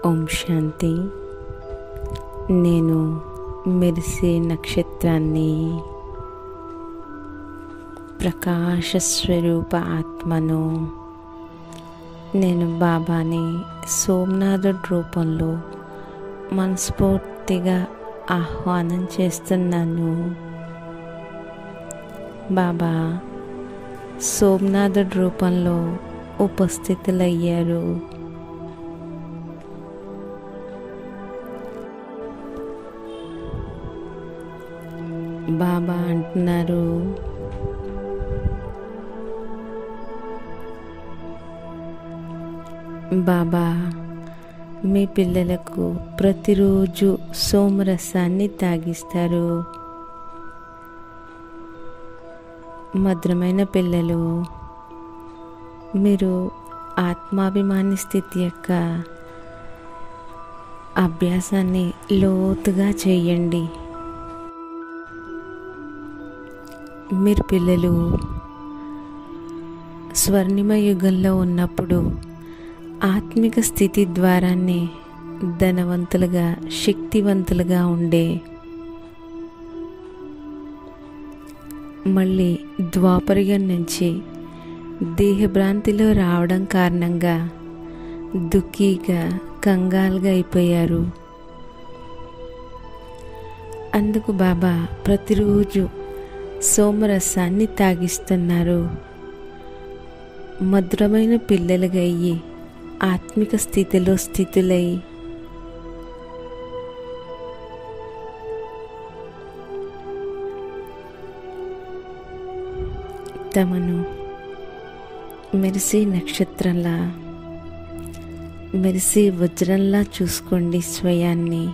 ఓం శాంతి. నేను మెరిసే నక్షత్రాన్ని, ప్రకాశ స్వరూప ఆత్మను. నేను బాబాని సోమనాథుడి రూపంలో మనస్ఫూర్తిగా ఆహ్వానం చేస్తున్నాను. బాబా సోమనాథుడి రూపంలో ఉపస్థితులయ్యారు. బాబా అంటున్నారు, బాబా మీ పిల్లలకు ప్రతిరోజు సోమరసాన్ని తాగిస్తారు. మధురమైన పిల్లలు, మీరు ఆత్మాభిమాని స్థితి యొక్క అభ్యాసాన్ని లోతుగా చేయండి. మీరు పిల్లలు స్వర్ణిమ యుగంలో ఉన్నప్పుడు ఆత్మిక స్థితి ద్వారానే ధనవంతులుగా, శక్తివంతులుగా ఉండే, మళ్ళీ ద్వాపరయుగం నుంచి దేహభ్రాంతిలో రావడం కారణంగా దుఃఖీగా, కంగాలుగా అయిపోయారు. అందుకు బాబా ప్రతిరోజు సోమరసాన్ని తాగిస్తున్నారు. మధురమైన పిల్లలుగా అయ్యి ఆత్మిక స్థితిలో స్థితులై తమను మెరిసే నక్షత్రంలా, మెరిసే వజ్రంలా చూసుకోండి స్వయాన్ని.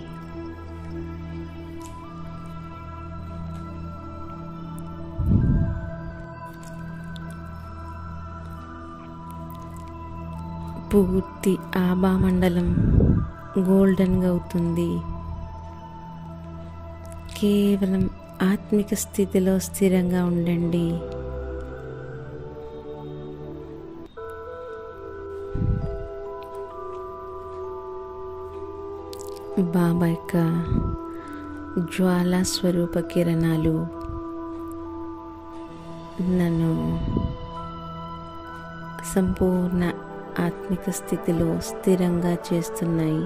పూర్తి ఆభామండలం గోల్డెన్గా అవుతుంది. కేవలం ఆత్మిక స్థితిలో స్థిరంగా ఉండండి. బాబా యొక్క జ్వాలా స్వరూప కిరణాలు నన్ను సంపూర్ణ ఆత్మిక స్థితిలో స్థిరంగా చేస్తున్నాయి.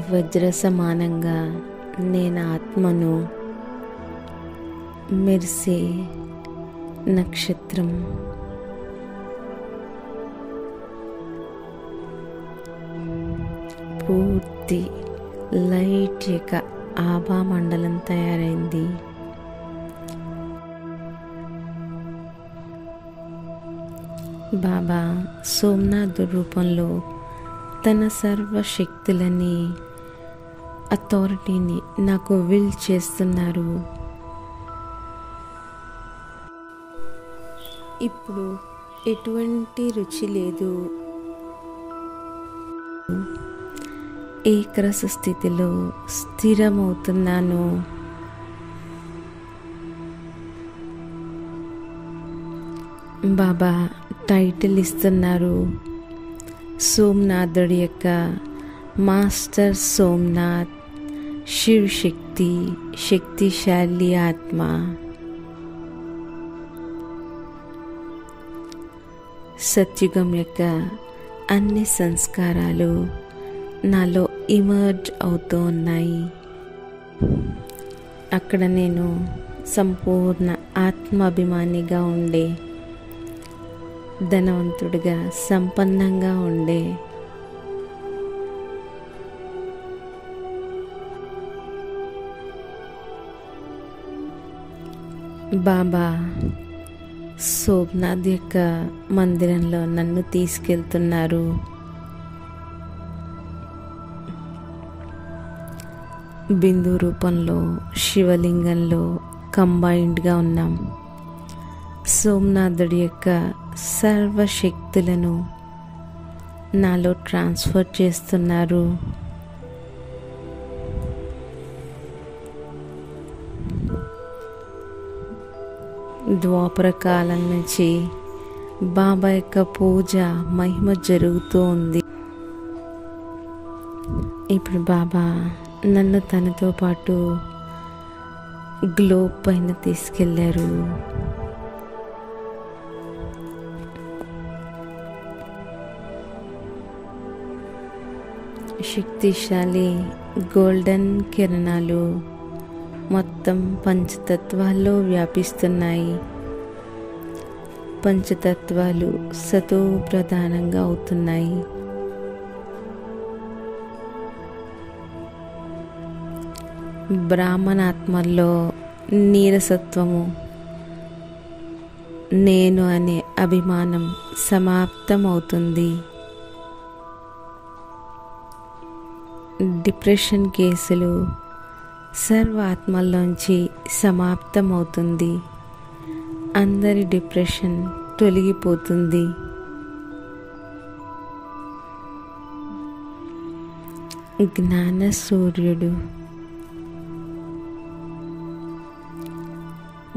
వజ్ర సమానంగా నేను ఆత్మను, మెరిసే నక్షత్రం. పూర్తి లైట్ యొక్క ఆభామండలం తయారైంది. బాబా సోమనాథ్ రూపంలో తన సర్వశక్తులని, అథారిటీని నాకు విల్ చేస్తున్నారు. ఇప్పుడు ఎటువంటి రుచి లేదు. ఏకరస స్థితిలో స్థిరమవుతున్నాను. బాబా టైటిల్ ఇస్తున్నారు. సోమనాథుడి యొక్క మాస్టర్ సోమనాథ్, శివ్ శక్తి, శక్తిశాలి ఆత్మ. సత్యుగం యొక్క అన్ని సంస్కారాలు నాలో ఇమర్జ్ అవుతూ ఉన్నాయి. అక్కడ నేను సంపూర్ణ ఆత్మాభిమానిగా ఉండే, ధనవంతుడిగా, సంపన్నంగా ఉండే, బాబా సోమనాథ్ యొక్క మందిరంలో నన్ను తీసుకెళ్తున్నారు. బిందు రూపంలో శివలింగంలో కంబైన్డ్గా ఉన్నాం. సోమనాథుడి యొక్క సర్వశక్తులను నాలో ట్రాన్స్ఫర్ చేస్తున్నారు. ద్వాపర కాలం నుంచి బాబా యొక్క పూజ మహిమ జరుగుతూ ఉంది. ఇప్పుడు బాబా నన్ను తనతో పాటు గ్లోబ్ పైన తీసుకెళ్లారు. శక్తిశాలి గోల్డెన్ కిరణాలు మొత్తం పంచతత్వాల్లో వ్యాపిస్తున్నాయి. పంచతత్వాలు సతో ప్రధానంగా అవుతున్నాయి. బ్రాహ్మణాత్మల్లో నీరసత్వము, నేను అనే అభిమానం సమాప్తమవుతుంది. డిప్రెషన్ కేసులు సర్వాత్మల్లోంచి సమాప్తమవుతుంది. అందరి డిప్రెషన్ తొలగిపోతుంది. జ్ఞాన సూర్యుడు,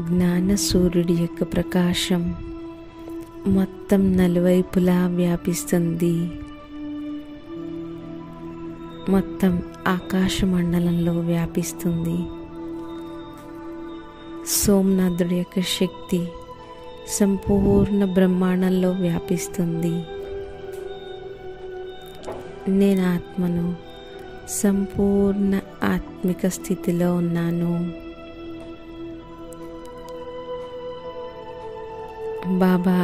జ్ఞాన సూర్యుడి యొక్క ప్రకాశం మొత్తం నలువైపులా వ్యాపిస్తుంది. మొత్తం ఆకాశ మండలంలో వ్యాపిస్తుంది. సోమనాథుడి యొక్క శక్తి సంపూర్ణ బ్రహ్మాండంలో వ్యాపిస్తుంది. నేను ఆత్మను, సంపూర్ణ ఆత్మిక స్థితిలో ఉన్నాను. బాబా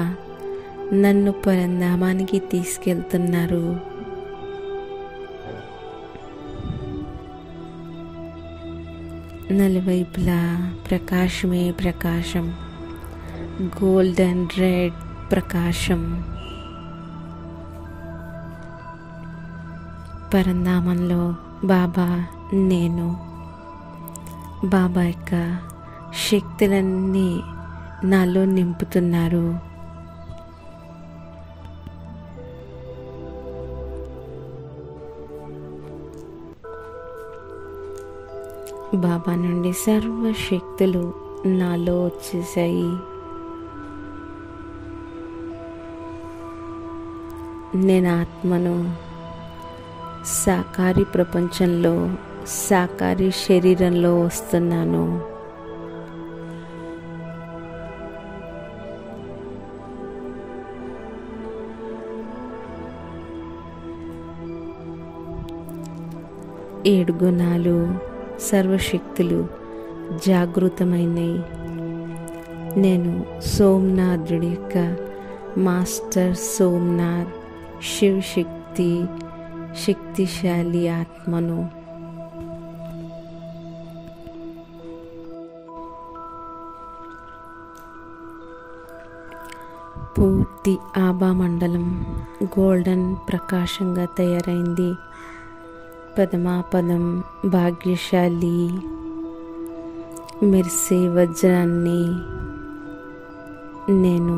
నన్ను పరంధామానికి తీసుకెళ్తున్నారు. నలువైపులా ప్రకాశమే ప్రకాశం, గోల్డెన్ రెడ్ ప్రకాశం. పరంధామంలో బాబా నేను, బాబా యొక్క శక్తులన్నీ నాలో నింపుతున్నారు. బాబా నుండి సర్వశక్తులు నాలో వచ్చేసాయి. నేను ఆత్మను సాకారి ప్రపంచంలో సాకారి శరీరంలో వస్తున్నాను. ఏడు గుణాలు సర్వశక్తులు జాగృతమైనవి. నేను సోమనాథుడి యొక్క మాస్టర్ సోమనాథ్, శివశక్తి, శక్తిశాలి ఆత్మను. పూర్తి ఆభా మండలం గోల్డెన్ ప్రకాశంగా తయారైంది. పదమాపదం భాగ్యశాలి మెరిసే వజ్రాన్ని. నేను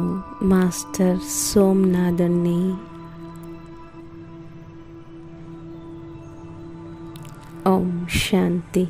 మాస్టర్ సోమనాథుని. ఓం శాంతి.